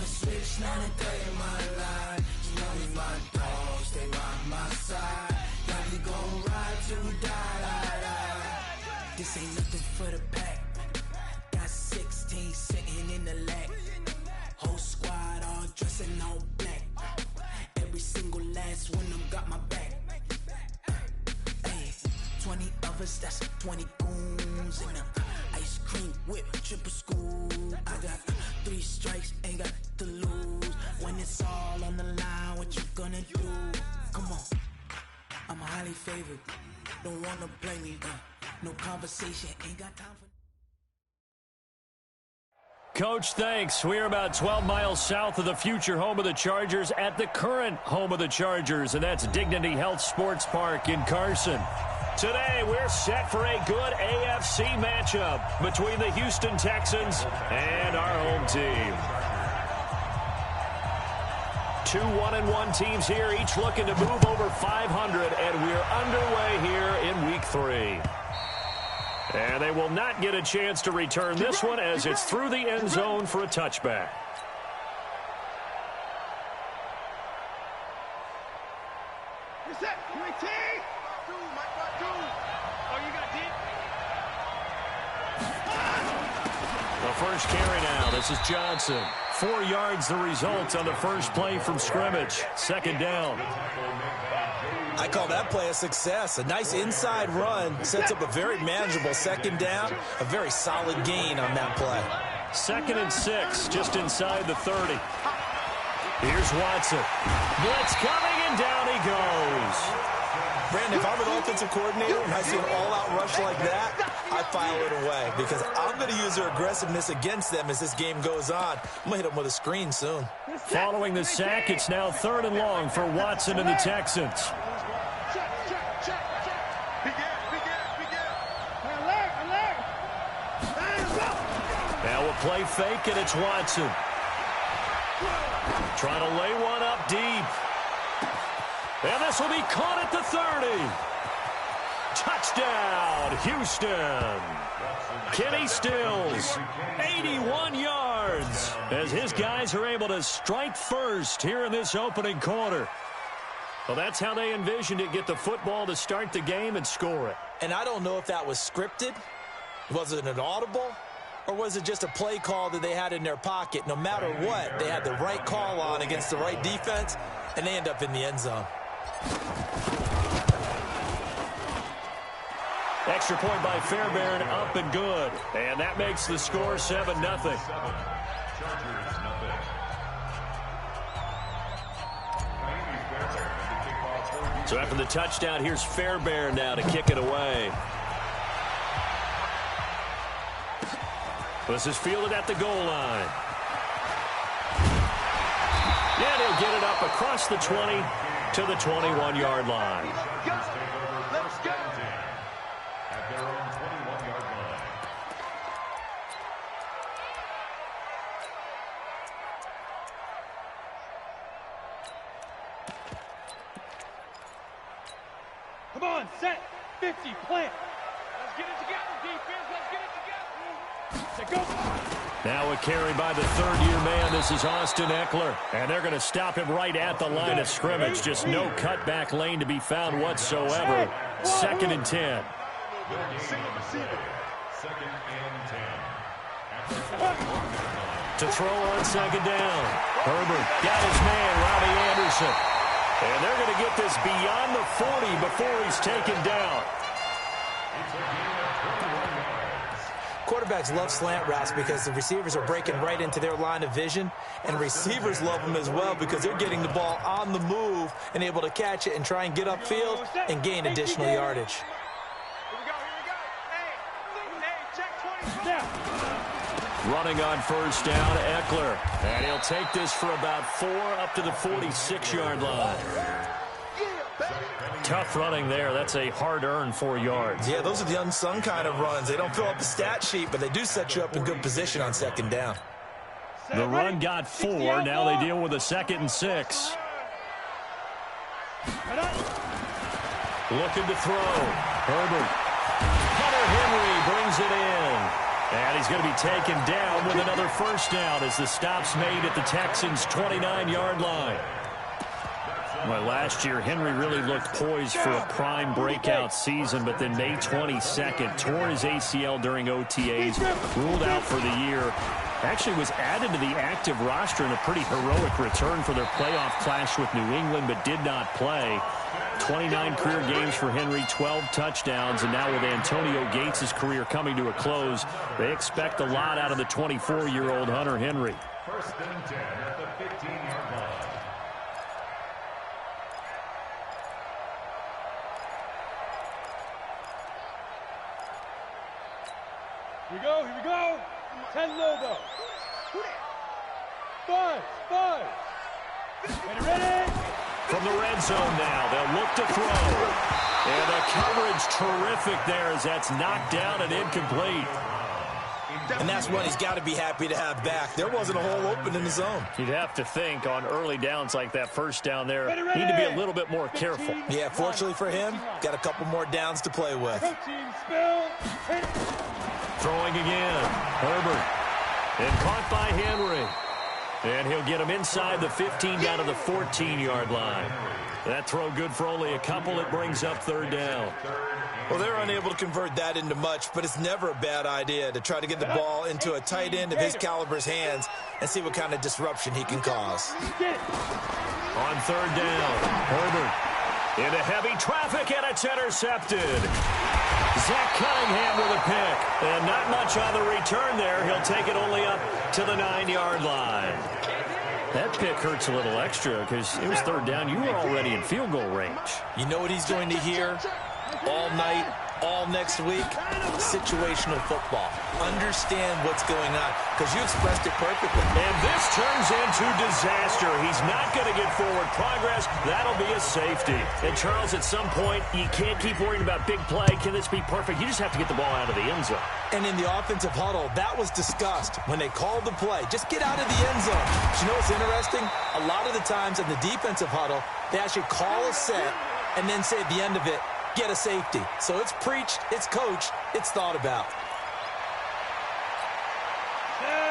switch, now they day in my life. You know me, my dogs, stay by my side. Yeah, we gon' ride till we die. This ain't nothing for the pack. Got 16 sitting in the lap. Whole squad all dressing all black. Every single last one of them got my back. 20 of us, that's 20 goons in them. Ice cream whip, triple school. I got 3 strikes, ain't got to lose. When it's all on the line, what you gonna do? Come on, I'm highly favored. Don't wanna blame me, no conversation, ain't got time for. Coach, thanks. We are about 12 miles south of the future home of the Chargers at the current home of the Chargers, and that's Dignity Health Sports Park in Carson. Today, we're set for a good AFC matchup between the Houston Texans and our home team. 2 1-1 teams here, each looking to move over 500, and we're underway here in Week 3. And they will not get a chance to return this one as it's through the end zone for a touchback. The first carry now. This is Johnson. 4 yards the result on the first play from scrimmage. Second down. I call that play a success. A nice inside run sets up a very manageable second down. A very solid gain on that play. 2nd and 6, just inside the 30. Here's Watson. Blitz coming, and down he goes. Brandon, if I'm an offensive coordinator and I see an all-out rush like that, I file it away because I'm going to use their aggressiveness against them as this game goes on. I'm going to hit them with a screen soon. Following the sack, it's now 3rd and long for Watson and the Texans. Now a play fake, and it's Watson. Trying to lay one up deep. And this will be caught at the 30. Touchdown, Houston. Kenny Stills, 81 yards, as his guys are able to strike first here in this opening quarter. Well, that's how they envisioned it, get the football to start the game and score it. And I don't know if that was scripted. Was it an audible? Or was it just a play call that they had in their pocket? No matter what, they had the right call on against the right defense, and they end up in the end zone. Extra point by Fairbairn, up and good. And that makes the score 7-0. So after the touchdown, here's Fairbairn now to kick it away. This is fielded at the goal line. And he'll get it up across the 20 to the 21-yard line. Let's go. At their own 21-yard line. Come on, set, 50, plant. Let's get it together, defense. Let's get it together. Go. Now a carry by the third-year man. This is Austin Eckler. And they're going to stop him right at the line of scrimmage. Just no cutback lane to be found whatsoever. 2nd and 10. Second and 10. To throw on 2nd down. Herbert got his man, Robbie Anderson. And they're going to get this beyond the 40 before he's taken down. Quarterbacks love slant routes because the receivers are breaking right into their line of vision, and receivers love them as well because they're getting the ball on the move and able to catch it and try and get upfield and gain additional yardage. Running on first down, Eckler. And he'll take this for about 4 up to the 46-yard line. Tough running there. That's a hard-earned 4 yards. Yeah, those are the unsung kind of runs. They don't fill up the stat sheet, but they do set you up in good position on 2nd down. The run got 4. Now they deal with a 2nd and 6. Looking to throw. Herbert. Hunter Henry brings it in. And he's going to be taken down with another first down as the stop's made at the Texans' 29-yard line. Well, last year, Henry really looked poised for a prime breakout season, but then May 22nd, tore his ACL during OTAs, ruled out for the year. Actually was added to the active roster in a pretty heroic return for their playoff clash with New England, but did not play. 29 career games for Henry, 12 touchdowns, and now with Antonio Gates' career coming to a close, they expect a lot out of the 24-year-old Hunter Henry. First and 10 at the 15-yard line. Here we go. 10 logo. 5. Ready? From the red zone now, they'll look to throw. And the coverage terrific there as that's knocked down and incomplete. And that's one he's got to be happy to have back. There wasn't a hole open in the zone. You'd have to think on early downs like that first down there, need to be a little bit more careful. Yeah, fortunately for him, got a couple more downs to play with. Throwing again, Herbert. And caught by Henry. And he'll get him inside the 15 down to the 14-yard line. That throw good for only a couple. It brings up third down. Well, they're unable to convert that into much, but it's never a bad idea to try to get the ball into a tight end of his caliber's hands and see what kind of disruption he can cause. On third down, Herbert into heavy traffic, and it's intercepted. Zach Cunningham with a pick, and not much on the return there. He'll take it only up to the 9-yard line. That pick hurts a little extra because it was third down. You were already in field goal range. You know what he's going to hear all night, all next week? Situational football. Understand what's going on, because you expressed it perfectly. And this turns into disaster. He's not going to get forward progress. That'll be a safety. And, Charles, at some point, you can't keep worrying about big play. Can this be perfect? You just have to get the ball out of the end zone. And in the offensive huddle, that was discussed when they called the play. Just get out of the end zone. But you know what's interesting? A lot of the times in the defensive huddle, they actually call a set and then say at the end of it, get a safety. So it's preached, it's coached, it's thought about.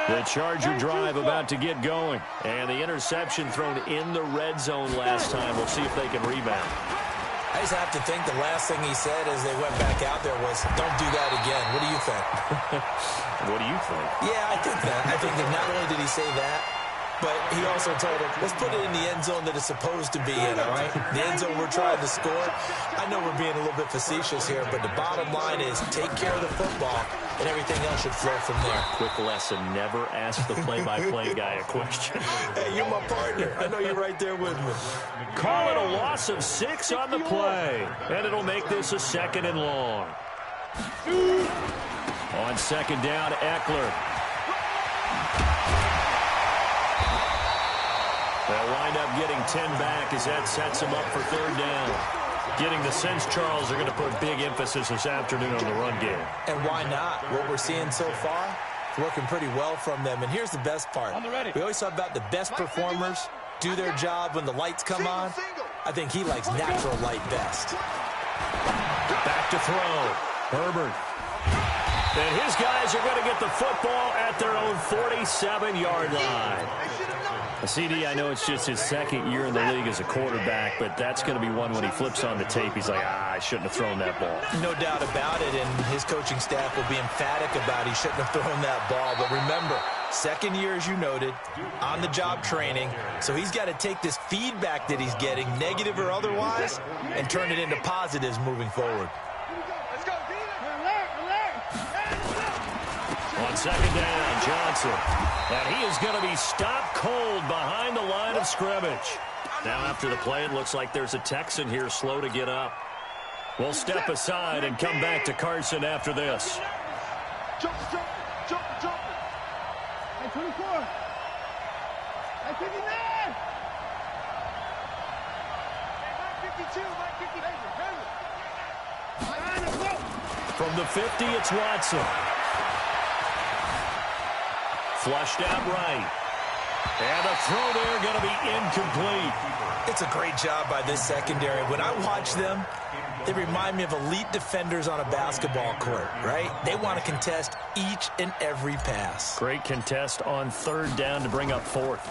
The Charger drive about to get going. And the interception thrown in the red zone last time. We'll see if they can rebound. I just have to think the last thing he said as they went back out there was, don't do that again. What do you think? What do you think? Yeah, I think that. I think that not only did he say that, but he also told him, let's put it in the end zone that it's supposed to be in, all right? The end zone we're trying to score. I know we're being a little bit facetious here, but the bottom line is take care of the football, and everything else should flow from there. Quick lesson, never ask the play-by-play guy a question. Hey, you're my partner. I know you're right there with me. Call it a loss of 6 on the play, and it'll make this a second and long. On second down, Eckler. They'll wind up getting 10 back as that sets them up for third down. Getting the sense, Charles, they're going to put big emphasis this afternoon on the run game. And why not? What we're seeing so far, it's working pretty well from them. And here's the best part. We always talk about the best performers do their job when the lights come on. I think he likes natural light best. Back to throw. Herbert. And his guys are going to get the football at their own 47-yard line. CD, I know it's just his second year in the league as a quarterback, but that's going to be one when he flips on the tape, he's like, I shouldn't have thrown that ball. No doubt about it, and his coaching staff will be emphatic about he shouldn't have thrown that ball. But remember, second year, as you noted, on-the-job training, so he's got to take this feedback that he's getting, negative or otherwise, and turn it into positives moving forward. On second down, Johnson. And he is going to be stopped cold behind the line of scrimmage. Now after the play, it looks like there's a Texan here slow to get up. We'll step aside and come back to Carson after this. Jump. At 24. At 59. At 52. From the 50, it's Watson. Flushed out right. And a throw there going to be incomplete. It's a great job by this secondary. When I watch them, They remind me of elite defenders on a basketball court, right? They want to contest each and every pass. Great contest on third down to bring up fourth.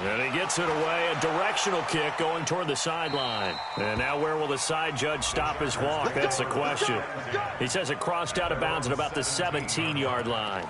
And he gets it away, a directional kick going toward the sideline. And now where will the side judge stop his walk? That's the question. He says it crossed out of bounds at about the 17-yard line.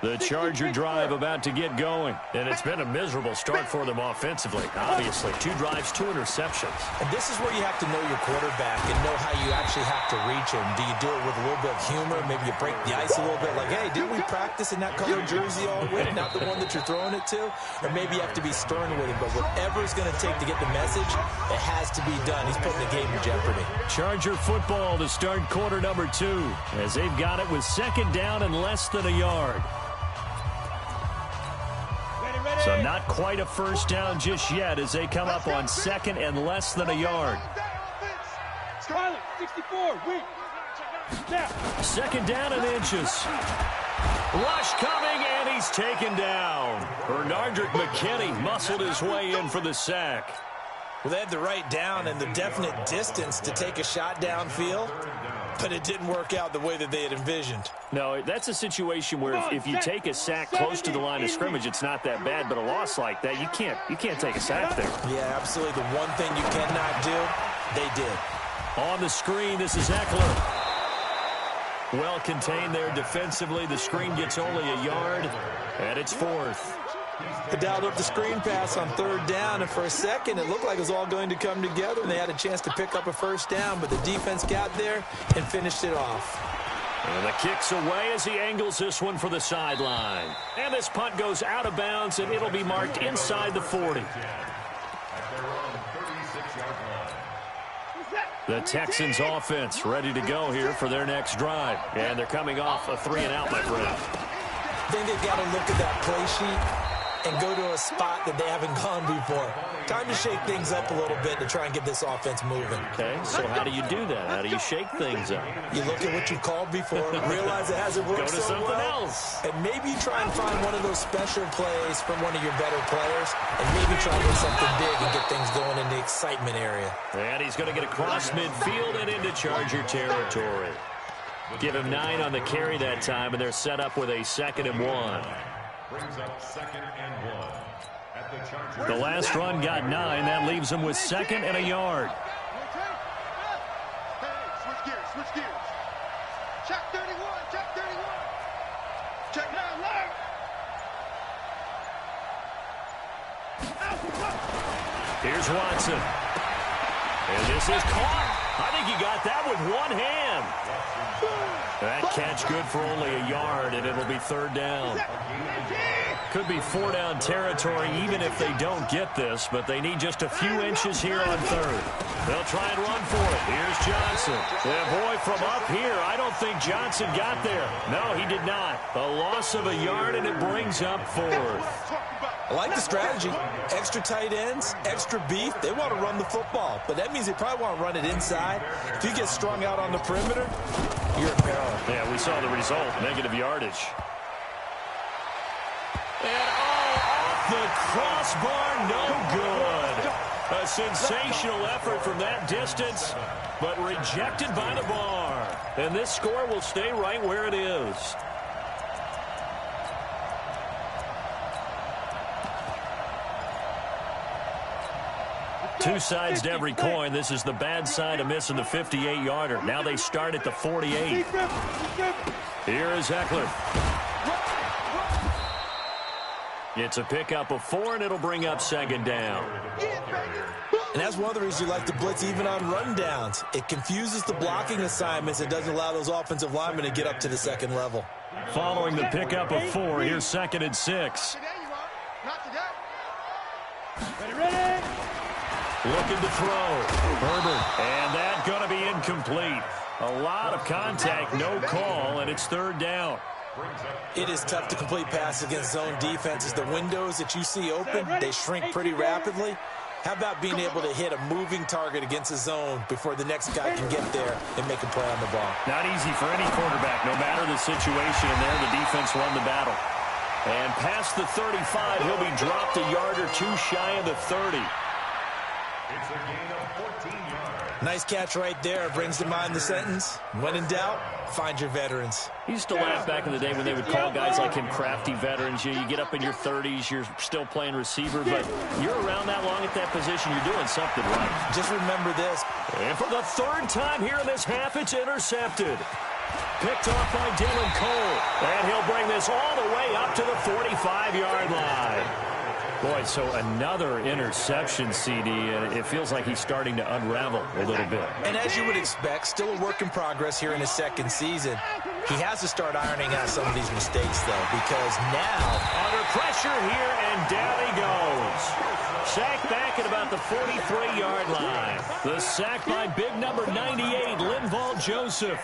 The Charger drive about to get going. And it's been a miserable start for them offensively. Obviously, 2 drives, 2 interceptions. And this is where you have to know your quarterback and know how you actually have to reach him. Do you do it with a little bit of humor? Maybe you break the ice a little bit like, hey, didn't we practice in that colored jersey all week, not the one that you're throwing it to? Or maybe you have to be stern with him. But whatever it's going to take to get the message, it has to be done. He's putting the game in jeopardy. Charger football to start quarter number 2 as they've got it with second down and less than a yard. So not quite a first down just yet as they come up on second and less than a yard. Second down and inches. Rush coming, and he's taken down. Bernardrick McKinney muscled his way in for the sack. Well, they had the right down and the definite distance to take a shot downfield, but it didn't work out the way that they had envisioned. No, that's a situation where if you take a sack close to the line of scrimmage, it's not that bad, but a loss like that, you can't take a sack there. Yeah, absolutely. The one thing you cannot do, they did. On the screen, this is Eckler. Well contained there defensively. The screen gets only a yard, and it's fourth. They dialed up the screen pass on third down, and for a second it looked like it was all going to come together, and they had a chance to pick up a first down, but the defense got there and finished it off. And the kick's away as he angles this one for the sideline. And this punt goes out of bounds, and it'll be marked inside the 40. The Texans offense ready to go here for their next drive. And they're coming off a 3-and-out, my friend. I think they've got to look at that play sheet and go to a spot that they haven't gone before. Time to shake things up a little bit to try and get this offense moving. Okay, so how do you do that? How do you shake things up? You look at what you called before, realize it hasn't worked Go to so something well, else. and maybe try and find one of those special plays from one of your better players, and maybe try to do something big and get things going in the excitement area. And he's going to get across midfield and into Charger territory. Give him 9 on the carry that time, and they're set up with a 2nd and 1. Brings up 2nd and 1 at the Chargers. The last run got 9. That leaves them with 2nd and a yard. Switch gears. Check 31. Check 9, left. Here's Watson. And this is caught. I think he got that with one hand. That catch good for only a yard, and it'll be third down. Could be 4-down territory even if they don't get this, but they need just a few inches here on third. They'll try and run for it. Here's Johnson. Yeah, boy, from up here, I don't think Johnson got there. No, he did not. A loss of a yard, and it brings up fourth. I like the strategy. Extra tight ends, extra beef. They want to run the football, but that means they probably want to run it inside. If you get strung out on the perimeter, you're in peril. Yeah, we saw the result, negative yardage. And off the crossbar, no good. A sensational effort from that distance, but rejected by the bar. And this score will stay right where it is. Two sides to every coin. This is the bad side of missing the 58-yarder. Now they start at the 48. Here is Eckler. It's a pickup of 4, and it'll bring up 2nd down. And that's one of the reasons you like to blitz even on rundowns. It confuses the blocking assignments. It doesn't allow those offensive linemen to get up to the second level. Following the pickup of 4, here's 2nd and 6. Ready. Looking to throw. Herbert. And that going to be incomplete. A lot of contact, no call, and it's third down. It is tough to complete passes against zone defenses. The windows that you see open, they shrink pretty rapidly. How about being able to hit a moving target against a zone before the next guy can get there and make a play on the ball? Not easy for any quarterback, no matter the situation. And there, the defense won the battle. And past the 35, he'll be dropped a yard or two shy of the 30. It's a gain of 14 yards. Nice catch right there. Brings to mind the sentence, when in doubt, find your veterans. He used to laugh back in the day when they would call guys like him crafty veterans. You get up in your 30s, you're still playing receiver, but you're around that long at that position, you're doing something right. Just remember this. And for the third time here in this half, it's intercepted. Picked off by Dylan Cole. And he'll bring this all the way up to the 45-yard line. Boy, so another interception, CD, and it feels like he's starting to unravel a little bit. And as you would expect, still a work in progress here in his second season. He has to start ironing out some of these mistakes, though, because now... Under pressure here, and down he goes. Sacked back at about the 43-yard line. The sack by big number 98, Linval Joseph.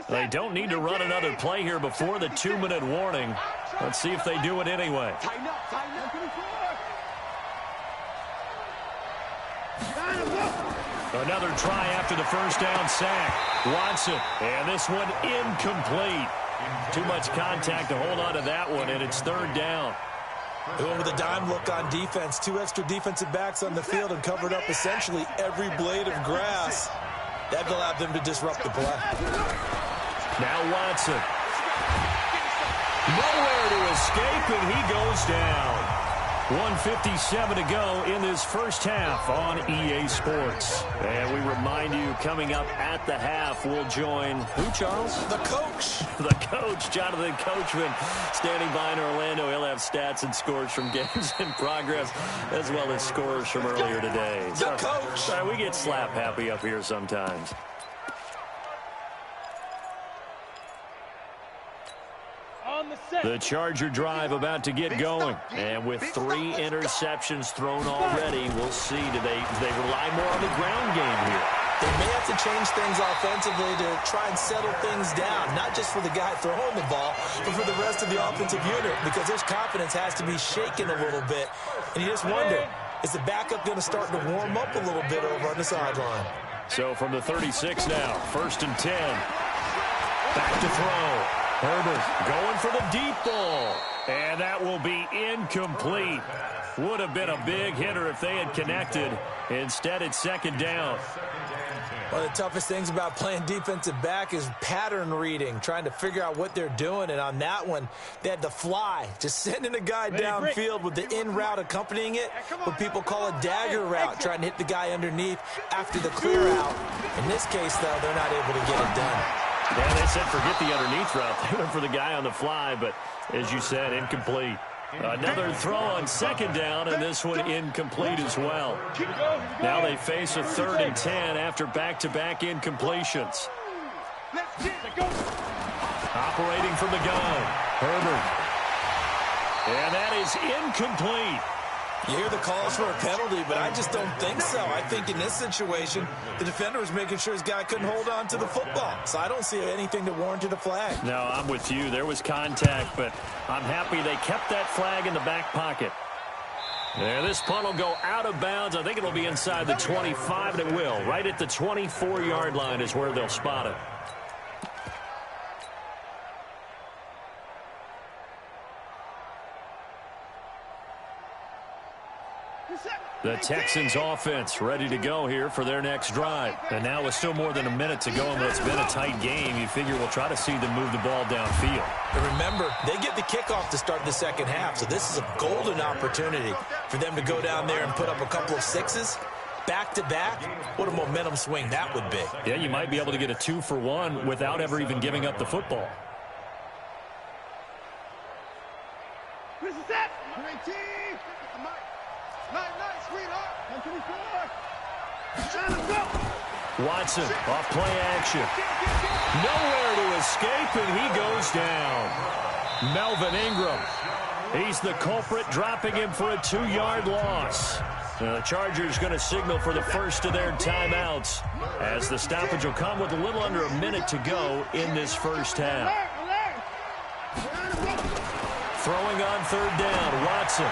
They don't need to run another play here before the 2-minute warning. Let's see if they do it anyway. Another try after the first down sack. Watson, and this one incomplete. Too much contact to hold on to that one, and it's third down. Going with a dime look on defense. 2 extra defensive backs on the field and covered up essentially every blade of grass. That allowed them to disrupt the play. Now Watson. Nowhere to escape, and he goes down. 1:57 to go in this first half on EA Sports. And we remind you, coming up at the half, we'll join who, Charles? The coach. The coach, Jonathan Coachman, standing by in Orlando. He'll have stats and scores from games in progress, as well as scores from earlier today. The coach. Sorry, we get slap happy up here sometimes. The Charger drive about to get going. And with 3 interceptions thrown already, we'll see. Do they rely more on the ground game here? They may have to change things offensively to try and settle things down, not just for the guy throwing the ball, but for the rest of the offensive unit, because his confidence has to be shaken a little bit. And you just wonder, is the backup going to start to warm up a little bit over on the sideline? So from the 36 now, 1st and 10. Back to throw. Herbert going for the deep ball. And that will be incomplete. Would have been a big hitter if they had connected. Instead, it's 2nd down. One of the toughest things about playing defensive back is pattern reading, trying to figure out what they're doing. And on that one, they had the fly, just sending a guy downfield with the in route accompanying it, what people call a dagger route, trying to hit the guy underneath after the clear out. In this case, though, they're not able to get it done. Yeah, they said forget the underneath route. They went for the guy on the fly, but as you said, incomplete. Another throw on 2nd down, and this one incomplete as well. Now they face a 3rd and 10 after back-to-back incompletions. Operating from the gun, Herbert. And that is incomplete. You hear the calls for a penalty, but I just don't think so. I think in this situation, the defender was making sure his guy couldn't hold on to the football. So I don't see anything to warrant a flag. No, I'm with you. There was contact, but I'm happy they kept that flag in the back pocket. And this punt will go out of bounds. I think it'll be inside the 25, and it will. Right at the 24-yard line is where they'll spot it. The Texans offense ready to go here for their next drive. And now with still more than a minute to go in what's been a tight game, you figure we'll try to see them move the ball downfield. And remember, they get the kickoff to start the second half, so this is a golden opportunity for them to go down there and put up a couple of 6s. Back-to-back, what a momentum swing that would be. Yeah, you might be able to get a 2-for-1 without ever even giving up the football. This is it. 19. Night, sweetheart. 124. Watson off play action. Nowhere to escape, and he goes down. Melvin Ingram. He's the culprit, dropping him for a 2-yard loss. Now the Chargers going to signal for the first of their timeouts, as the stoppage will come with a little under a minute to go in this first half. Throwing on third down, Watson.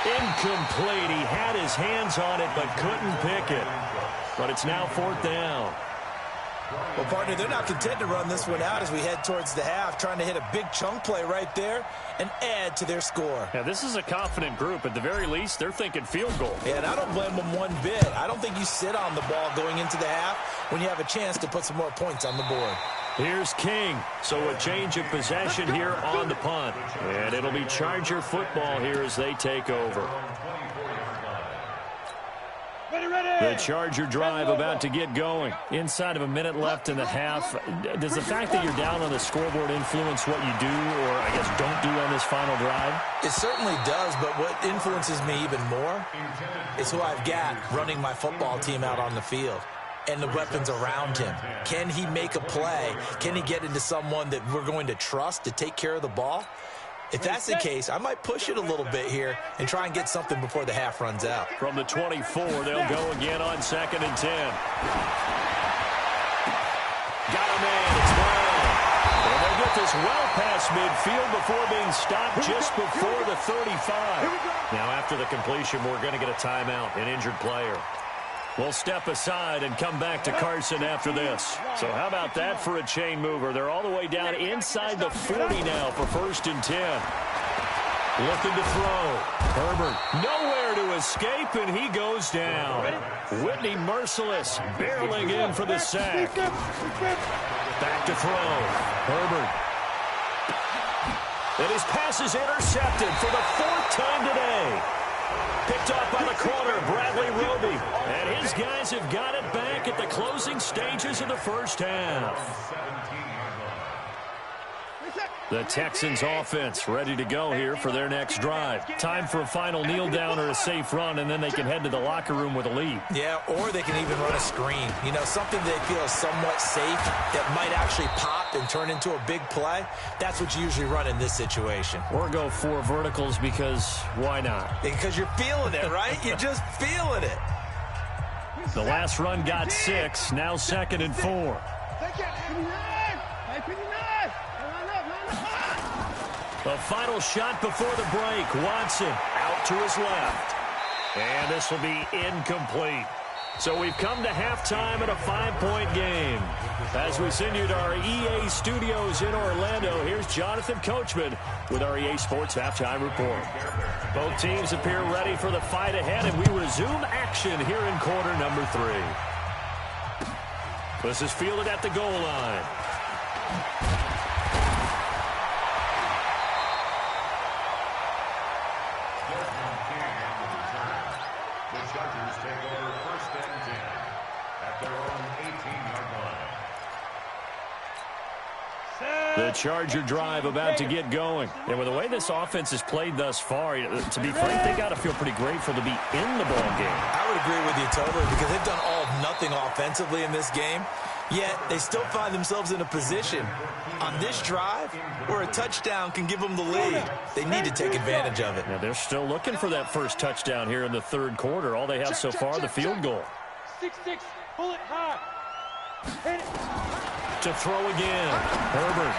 Incomplete. He had his hands on it but couldn't pick it. But it's now fourth down. Well, partner, they're not content to run this one out as we head towards the half, trying to hit a big chunk play right there and add to their score. Yeah, this is a confident group. At the very least, they're thinking field goal. Yeah, and I don't blame them one bit. I don't think you sit on the ball going into the half when you have a chance to put some more points on the board. Here's King. So a change of possession here on the punt. And it'll be Charger football here as they take over. The Charger drive about to get going. Inside of a minute left in the half. Does the fact that you're down on the scoreboard influence what you do, or I guess don't do on this final drive? It certainly does, but what influences me even more is who I've got running my football team out on the field and the weapons around him. Can he make a play? Can he get into someone that we're going to trust to take care of the ball? If that's the case, I might push it a little bit here and try and get something before the half runs out. From the 24, they'll go again on 2nd and 10. Got a man. It's Brown. And they get this well past midfield before being stopped just before the 35. Now, after the completion, we're going to get a timeout, an injured player. We'll step aside and come back to Carson after this. So how about that for a chain mover? They're all the way down inside the 40 now for 1st and 10. Looking to throw. Herbert nowhere to escape, and he goes down. Whitney Merciless barreling in for the sack. Back to throw. Herbert. And his pass is intercepted for the 4th time today. Picked off by the corner, Bradley Roby. And his guys have got it back at the closing stages of the first half. The Texans offense ready to go here for their next drive. Time for a final kneel down or a safe run, and then they can head to the locker room with a lead. Yeah, or they can even run a screen. You know, something they feel is somewhat safe that might actually pop and turn into a big play. That's what you usually run in this situation. Or go 4 verticals because why not? Because you're feeling it, right? You're just feeling it. The last run got 6, now 2nd and 4. The final shot before the break. Watson out to his left. And this will be incomplete. So we've come to halftime in a 5-point game. As we send you to our EA studios in Orlando, here's Jonathan Coachman with our EA Sports Halftime Report. Both teams appear ready for the fight ahead, and we resume action here in quarter number 3. This is fielded at the goal line. The Charger drive about to get going. And with the way this offense has played thus far, to be frank, they got to feel pretty grateful to be in the ball game. I would agree with you totally, because they've done all of nothing offensively in this game, yet they still find themselves in a position on this drive where a touchdown can give them the lead. They need to take advantage of it. Now, they're still looking for that first touchdown here in the 3rd quarter. All they have so far, the field goal. 6-6, pull it high. Hit it. To throw again. Herbert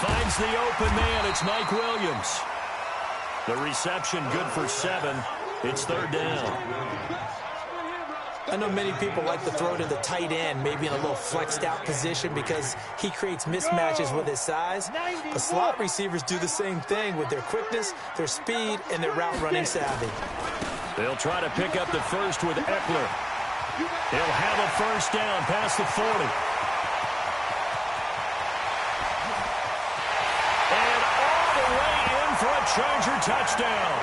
finds the open man. It's Mike Williams. The reception good for 7. It's 3rd down. I know many people like to throw to the tight end, maybe in a little flexed out position because he creates mismatches with his size. But slot receivers do the same thing with their quickness, their speed, and their route running savvy. They'll try to pick up the first with Eckler. He'll have a first down past the 40. And all the way in for a Charger touchdown.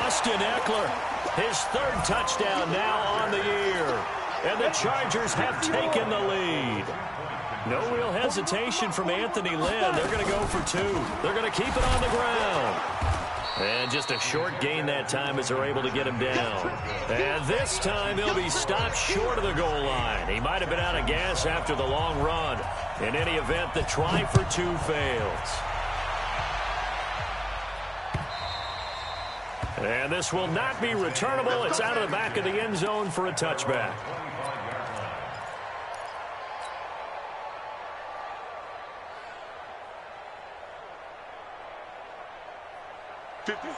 Austin Eckler, his 3rd touchdown now on the year. And the Chargers have taken the lead. No real hesitation from Anthony Lynn. They're going to go for 2. They're going to keep it on the ground. And just a short gain that time as they're able to get him down. And this time he'll be stopped short of the goal line. He might have been out of gas after the long run. In any event, the try for 2 fails. And this will not be returnable. It's out of the back of the end zone for a touchback.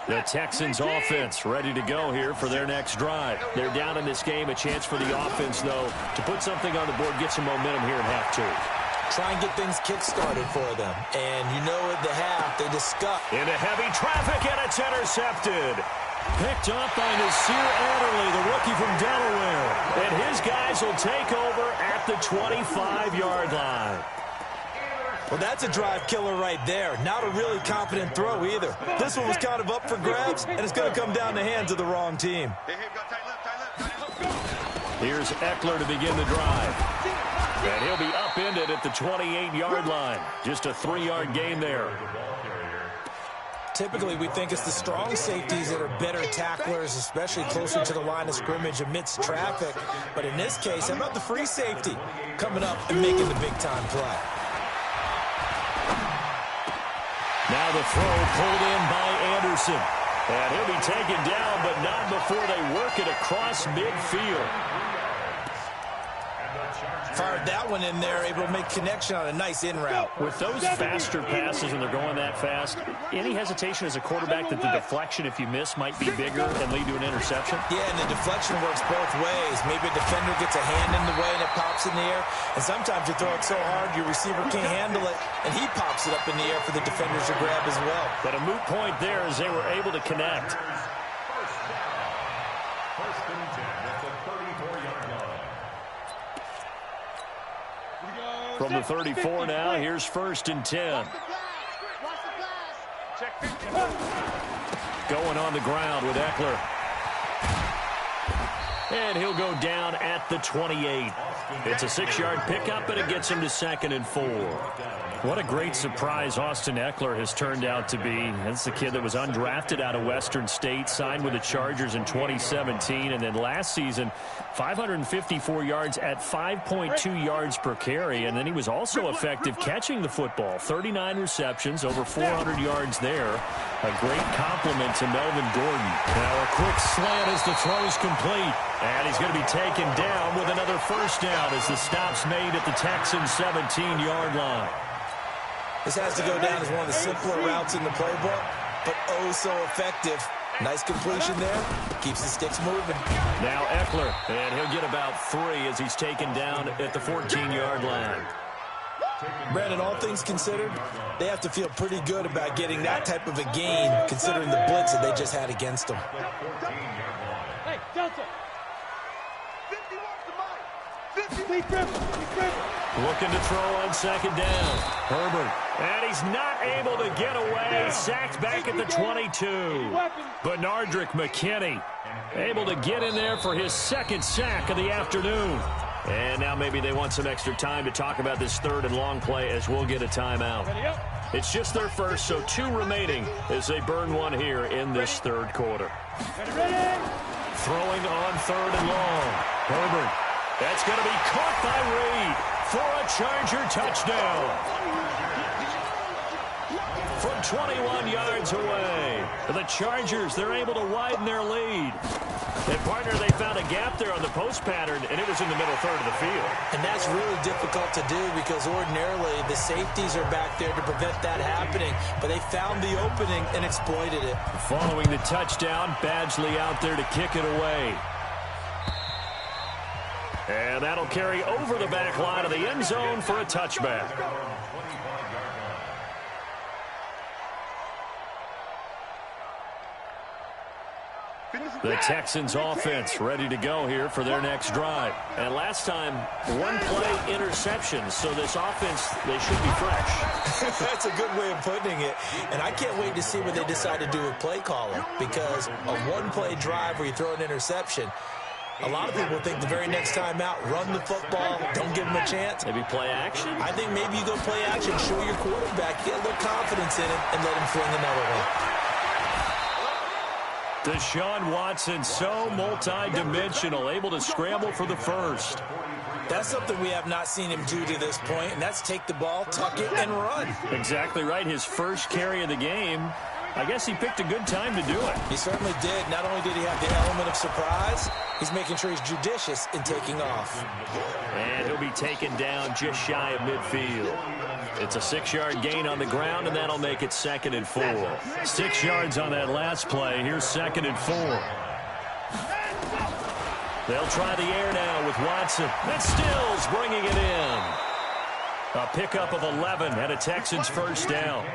The Texans offense ready to go here for their next drive. They're down in this game. A chance for the offense, though, to put something on the board, get some momentum here in half 2. Try and get things kick-started for them. And you know at the half, they discuss. Into heavy traffic, and it's intercepted. Picked up by Nasir Adderley, the rookie from Delaware. And his guys will take over at the 25-yard line. Well, that's a drive killer right there. Not a really confident throw either. This one was kind of up for grabs, and it's going to come down the hands of the wrong team. Here's Eckler to begin the drive. And he'll be upended at the 28-yard line. Just a 3-yard gain there. Typically, we think it's the strong safeties that are better tacklers, especially closer to the line of scrimmage amidst traffic. But in this case, how about the free safety coming up and making the big-time play? Now the throw pulled in by Anderson. And he'll be taken down, but not before they work it across midfield. Fired that one in there, able to make connection on a nice in route. With those faster passes and they're going that fast, any hesitation as a quarterback that the deflection, if you miss, might be bigger and lead to an interception? Yeah, and the deflection works both ways. Maybe a defender gets a hand in the way and it pops in the air. And sometimes you throw it so hard your receiver can't handle it, and he pops it up in the air for the defenders to grab as well. But a moot point there as they were able to connect. First and 10 at the 34-yard line. From the 34 now, here's 1st and 10. Going on the ground with Eckler. And he'll go down at the 28. It's a 6-yard pickup, and it gets him to 2nd and 4. What a great surprise Austin Eckler has turned out to be. That's the kid that was undrafted out of Western State, signed with the Chargers in 2017, and then last season, 554 yards at 5.2 yards per carry, and then he was also effective catching the football. 39 receptions, over 400 yards there. A great compliment to Melvin Gordon. Now a quick slant as the throw's complete, and he's going to be taken down with another first down as the stop's made at the Texans' 17-yard line. This has to go down as one of the simpler routes in the playbook, but oh so effective. Nice completion there. Keeps the sticks moving. Now Eckler, and he'll get about 3 as he's taken down at the 14-yard line. Brandon, all things considered, they have to feel pretty good about getting that type of a gain, considering the blitz that they just had against them. Hey, Delta. 50 Looking to throw on 2nd down. Herbert. And he's not able to get away. Sacked back at the 22. Benardrick McKinney able to get in there for his 2nd sack of the afternoon. And now maybe they want some extra time to talk about this 3rd and long play as we'll get a timeout. It's just their first, so 2 remaining as they burn one here in this 3rd quarter. Throwing on 3rd and long. Herbert. That's going to be caught by Reed for a Charger touchdown. From 21 yards away. The Chargers, they're able to widen their lead. And, partner, they found a gap there on the post pattern, and it was in the middle 3rd of the field. And that's really difficult to do because ordinarily the safeties are back there to prevent that happening. But they found the opening and exploited it. Following the touchdown, Badgley out there to kick it away. And that'll carry over the back line of the end zone for a touchback. The Texans offense ready to go here for their next drive. And last time, 1-play interception. So this offense, they should be fresh. That's a good way of putting it. And I can't wait to see what they decide to do with play calling. Because a 1-play drive where you throw an interception, A lot of people think the very next time out, run the football, don't give him a chance. Maybe play action? I think maybe you go play action, show your quarterback, get a little confidence in it, and let him fling another one. Deshaun Watson, so multi-dimensional, able to scramble for the first. That's something we have not seen him do to this point, and that's take the ball, tuck it, and run. Exactly right. His first carry of the game. I guess he picked a good time to do it. He certainly did. Not only did he have the element of surprise, he's making sure he's judicious in taking off. And he'll be taken down just shy of midfield. It's a 6-yard gain on the ground, and that'll make it 2nd and 4. 6 yards on that last play. Here's 2nd and 4. They'll try the air now with Watson. That Stills bringing it in. A pickup of 11 and a Texans first down.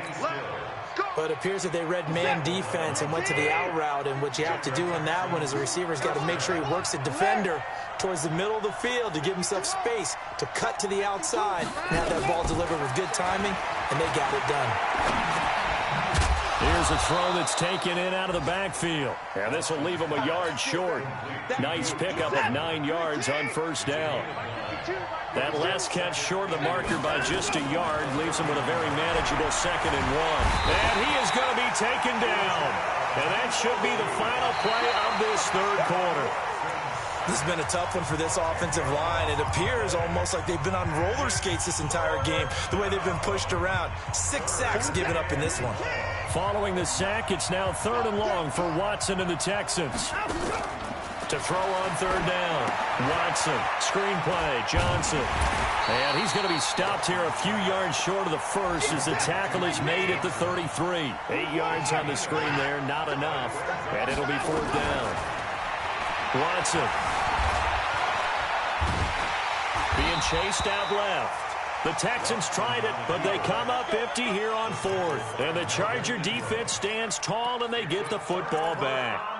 But it appears that they read man defense and went to the out route, and what you have to do in that one is the receiver's got to make sure he works the defender towards the middle of the field to give himself space to cut to the outside and have that ball delivered with good timing, and they got it done. Here's a throw that's taken in out of the backfield. And this will leave him a yard short. Nice pickup of 9 yards on first down. That last catch short of the marker by just a yard leaves him with a very manageable 2nd and 1. And he is going to be taken down. And that should be the final play of this third quarter. This has been a tough one for this offensive line. It appears almost like they've been on roller skates this entire game, the way they've been pushed around. 6 sacks given up in this one. Following the sack, it's now 3rd and long for Watson and the Texans. To throw on 3rd down. Watson, screenplay, Johnson. And he's going to be stopped here a few yards short of the first as the tackle is made at the 33. 8 yards on the screen there, not enough. And it'll be 4th down. Watson. Being chased out left. The Texans tried it, but they come up empty here on 4th. And the Charger defense stands tall, and they get the football back.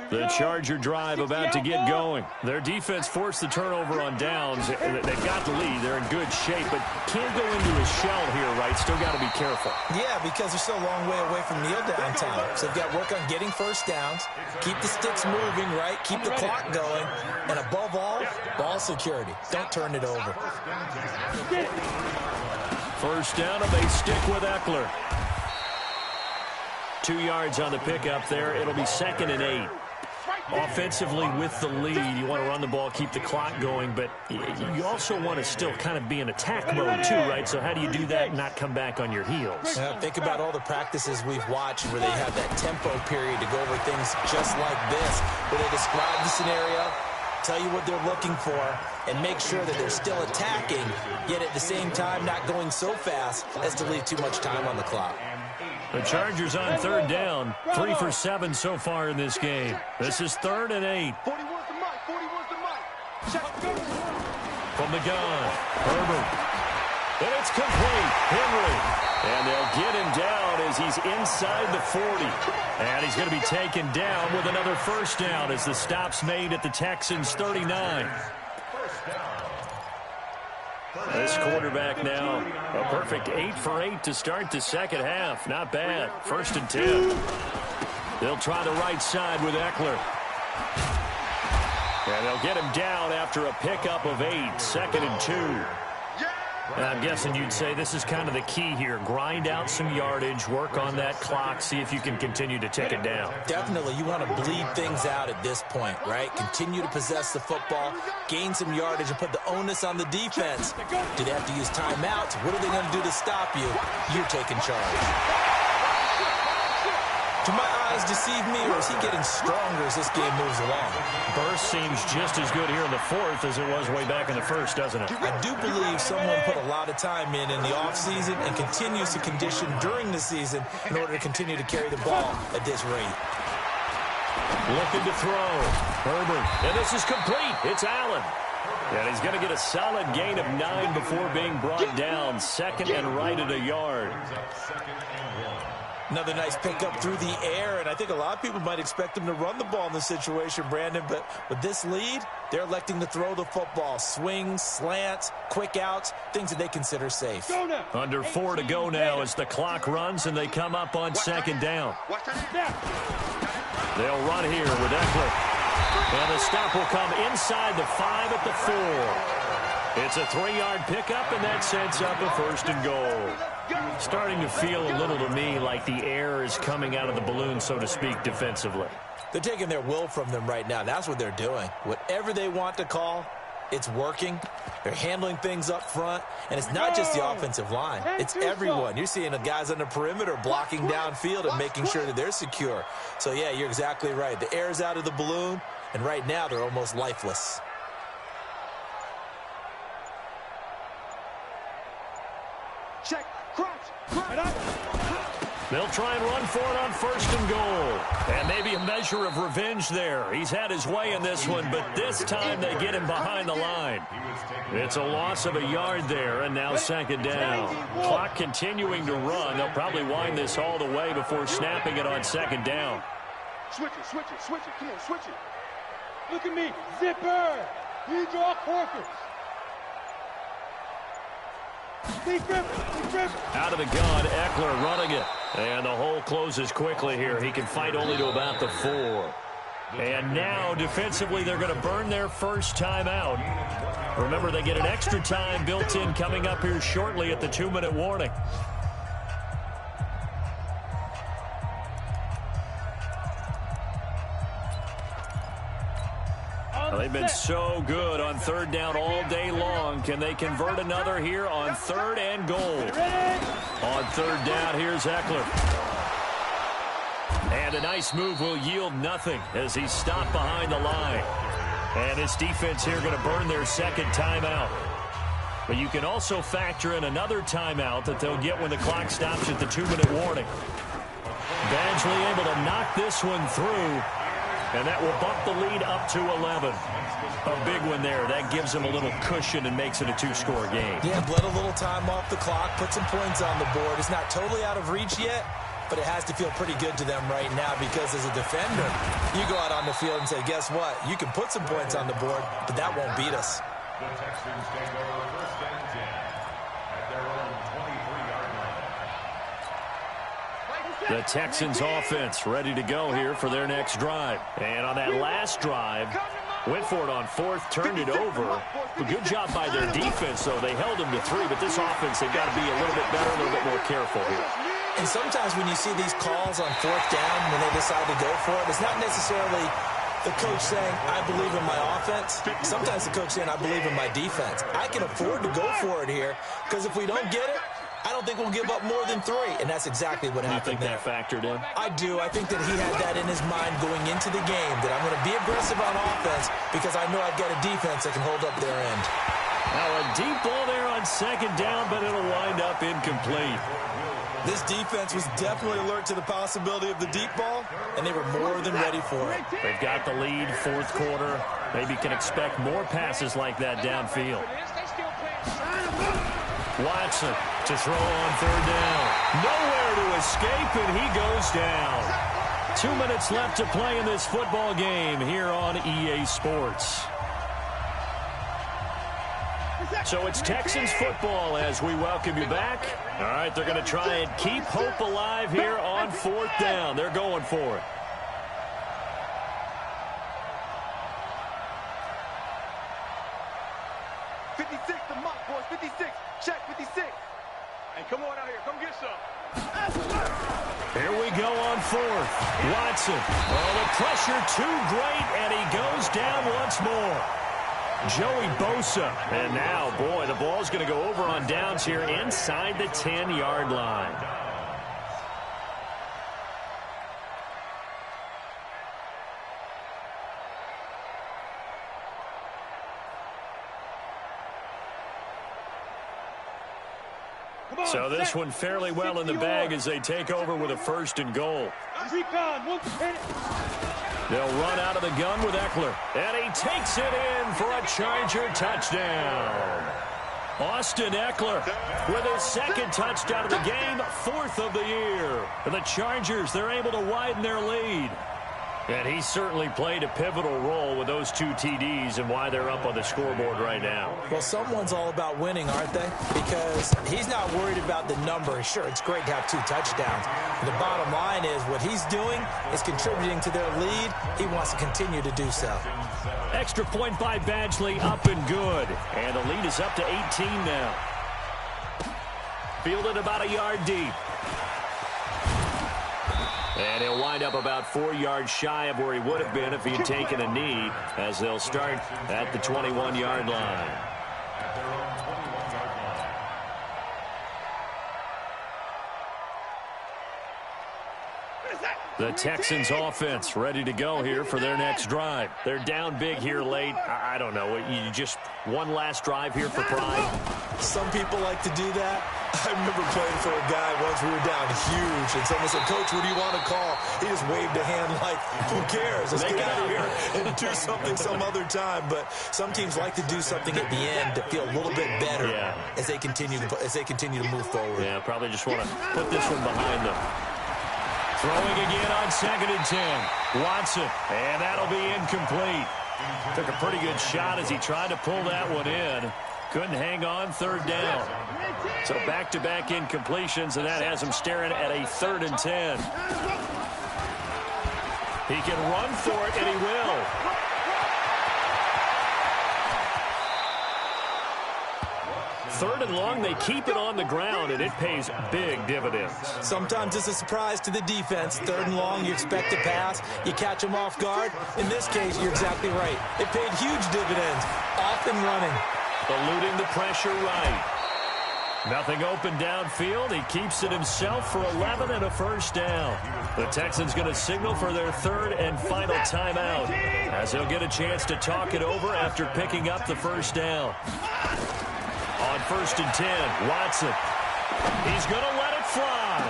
The Charger drive about to get going. Their defense forced the turnover on downs. They've got the lead. They're in good shape, but can't go into a shell here, right? Still got to be careful. Yeah, because they're still a long way away from kneel down time. So they've got to work on getting first downs, keep the sticks moving, right? Keep the clock going. And above all, ball security. Don't turn it over. First down, and they stick with Eckler. 2 yards on the pickup there. It'll be 2nd and 8. Offensively with the lead, you want to run the ball, keep the clock going, but you also want to still kind of be in attack mode too, right? So how do you do that and not come back on your heels? Think about all the practices we've watched where they have that tempo period to go over things just like this, where they describe the scenario, tell you what they're looking for, and make sure that they're still attacking, yet at the same time not going so fast as to leave too much time on the clock. The Chargers on 3rd down, 3 for 7 so far in this game. This is 3rd and 8. From the gun, Herbert. And it's complete. Henry. And they'll get him down as he's inside the 40. And he's going to be taken down with another first down as the stop's made at the Texans' 39. This quarterback now, a perfect 8 for 8 to start the second half. Not bad. 1st and 10. They'll try the right side with Eckler. And they'll get him down after a pickup of 8. 2nd and 2. And I'm guessing you'd say this is kind of the key here. Grind out some yardage, work on that clock, see if you can continue to tick it down. Definitely. You want to bleed things out at this point, right? Continue to possess the football, gain some yardage, and put the onus on the defense. Do they have to use timeouts? What are they going to do to stop you? You're taking charge. Do my eyes deceive me, or is he getting stronger as this game moves along? Burst seems just as good here in the 4th as it was way back in the 1st, doesn't it? I do believe someone put a lot of time in the offseason and continues to condition during the season in order to continue to carry the ball at this rate. Looking to throw. Herbert. And this is complete. It's Allen. And he's going to get a solid gain of 9 before being brought down. 2nd and right at a yard. Another nice pickup through the air, and I think a lot of people might expect them to run the ball in this situation, Brandon, but with this lead, they're electing to throw the football. Swings, slants, quick outs, things that they consider safe. Under 4 to go now as the clock runs and they come up on second down. They'll run here with Eckler. And the stop will come inside the 5 at the 4. It's a 3-yard pickup, and that sets up a first and goal. Starting to feel a little to me like the air is coming out of the balloon, so to speak, defensively. They're taking their will from them right now. That's what they're doing. Whatever they want to call, it's working. They're handling things up front, and it's not just the offensive line. It's everyone. You're seeing the guys on the perimeter blocking downfield and making sure that they're secure. So, yeah, you're exactly right. The air's out of the balloon, and right now they're almost lifeless. Check, crunch. They'll try and run for it on first and goal. And maybe a measure of revenge there. He's had his way in this one, but this time they get him behind the line. It's a loss of a yard there, and now second down. Clock continuing to run. They'll probably wind this all the way before snapping it on second down. Switch it. Come on, switch it. Look at me. Zipper. You draw quarters. Out of the gun, Eckler running it. And the hole closes quickly here. He can fight only to about the 4. And now, defensively, they're going to burn their first timeout. Remember, they get an extra time built in coming up here shortly at the 2-minute warning. They've been so good on third down all day long. Can they convert another here on third and goal? On third down, here's Eckler. And a nice move will yield nothing as he's stopped behind the line. And his defense here going to burn their second timeout. But you can also factor in another timeout that they'll get when the clock stops at the 2-minute warning. Badgley able to knock this one through. And that will bump the lead up to 11. A big one there. That gives them a little cushion and makes it a 2-score game. Yeah, bled a little time off the clock, put some points on the board. It's not totally out of reach yet, but it has to feel pretty good to them right now because as a defender, you go out on the field and say, guess what? You can put some points on the board, but that won't beat us. The Texans take over first and 10 at their own 23-yard line. The Texans offense ready to go here for their next drive. And on that last drive, went for it on fourth, turned it over. A good job by their defense, though. They held them to 3, but this offense, they've got to be a little bit better, a little bit more careful here. And sometimes when you see these calls on fourth down, when they decide to go for it, it's not necessarily the coach saying, I believe in my offense. Sometimes the coach saying, I believe in my defense. I can afford to go for it here because if we don't get it, I don't think we'll give up more than 3, and that's exactly what happened there. You think that factored in? I do. I think that he had that in his mind going into the game, that I'm going to be aggressive on offense because I know I've got a defense that can hold up their end. Now a deep ball there on second down, but it'll wind up incomplete. This defense was definitely alert to the possibility of the deep ball, and they were more than ready for it. They've got the lead, fourth quarter. Maybe can expect more passes like that downfield. Watson to throw on third down. Nowhere to escape, and he goes down. 2 minutes left to play in this football game here on EA Sports. So it's Texans football as we welcome you back. All right, they're going to try and keep hope alive here on fourth down. They're going for it. Come on out here. Come get some. Here we go on fourth. Watson. Oh, the pressure too great, and he goes down once more. Joey Bosa. And now, boy, the ball's going to go over on downs here inside the 10-yard line. So this one fairly well in the bag as they take over with a first and goal. They'll run out of the gun with Eckler. And he takes it in for a Charger touchdown. Austin Eckler with his second touchdown of the game, 4th of the year. And the Chargers, they're able to widen their lead. And he certainly played a pivotal role with those 2 TDs and why they're up on the scoreboard right now. Well, someone's all about winning, aren't they? Because he's not worried about the number. Sure, it's great to have 2 touchdowns. The bottom line is what he's doing is contributing to their lead. He wants to continue to do so. Extra point by Badgley, up and good. And the lead is up to 18 now. Fielded about a yard deep. And he'll wind up about 4 yards shy of where he would have been if he had taken a knee, as they'll start at the 21-yard line. The Texans offense ready to go here for their next drive. They're down big here late. I don't know. You just one last drive here for pride. Some people like to do that. I remember playing for a guy once. We were down huge, and someone said, "Coach, what do you want to call?" He just waved a hand like, "Who cares? Let's get out of here and do something some other time." But some teams like to do something at the end to feel a little bit better as they continue to move forward. Yeah, probably just want to put this one behind them. Throwing again on 2nd and 10. Watson, and that'll be incomplete. Took a pretty good shot as he tried to pull that one in. Couldn't hang on, 3rd down. So back-to-back incompletions, and that has him staring at a 3rd and 10. He can run for it, and he will. Third and long, they keep it on the ground, and it pays big dividends. Sometimes it's a surprise to the defense. 3rd and long, you expect to pass. You catch them off guard. In this case, you're exactly right. It paid huge dividends. Off and running. Eluding the pressure right. Nothing open downfield. He keeps it himself for 11 and a 1st down. The Texans going to signal for their 3rd and final timeout, as they'll get a chance to talk it over after picking up the 1st down. On 1st and 10, Watson. He's going to let it fly.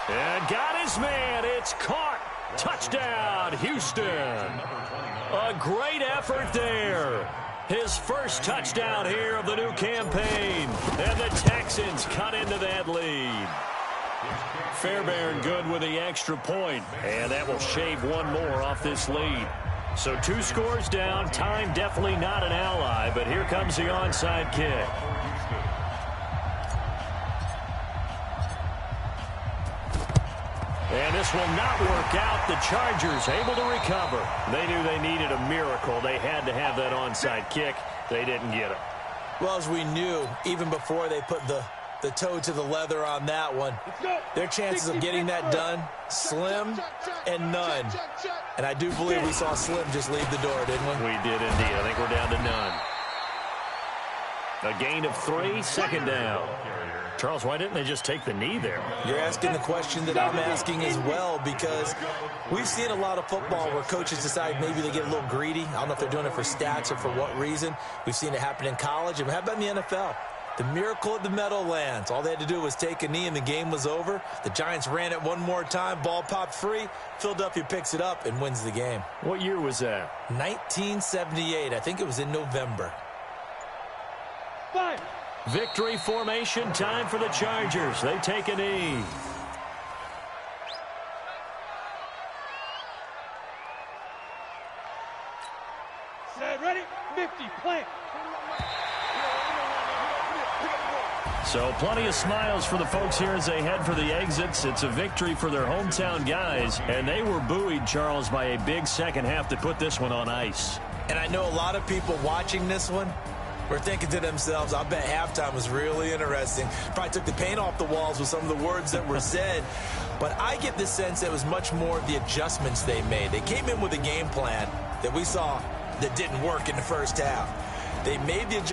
And got his man. It's caught. Touchdown, Houston. A great effort there. His first touchdown here of the new campaign. And the Texans cut into that lead. Fairbairn good with the extra point. And that will shave one more off this lead. So 2 scores down. Time definitely not an ally. But here comes the onside kick. And this will not work out. The Chargers able to recover. They knew they needed a miracle. They had to have that onside kick. They didn't get it. Well, as we knew, even before they put the toe to the leather on that one, their chances of getting that done, slim and none. And I do believe we saw Slim just leave the door, didn't we? We did indeed. I think we're down to none. A gain of 3, 2nd down. Charles, why didn't they just take the knee there? You're asking the question that I'm asking as well, because we've seen a lot of football where coaches decide maybe they get a little greedy. I don't know if they're doing it for stats or for what reason. We've seen it happen in college. And how about in the NFL? The miracle at the Meadowlands. All they had to do was take a knee and the game was over. The Giants ran it one more time. Ball popped free. Philadelphia picks it up and wins the game. What year was that? 1978. I think it was in November. 5. Victory formation time for the Chargers. They take a knee. Set, ready, 50, plant. So plenty of smiles for the folks here as they head for the exits. It's a victory for their hometown guys, and they were buoyed, Charles, by a big second half to put this one on ice. And I know a lot of people watching this one were thinking to themselves, I bet halftime was really interesting. Probably took the paint off the walls with some of the words that were said. But I get the sense that it was much more of the adjustments they made. They came in with a game plan that we saw that didn't work in the first half. They made the adjustments.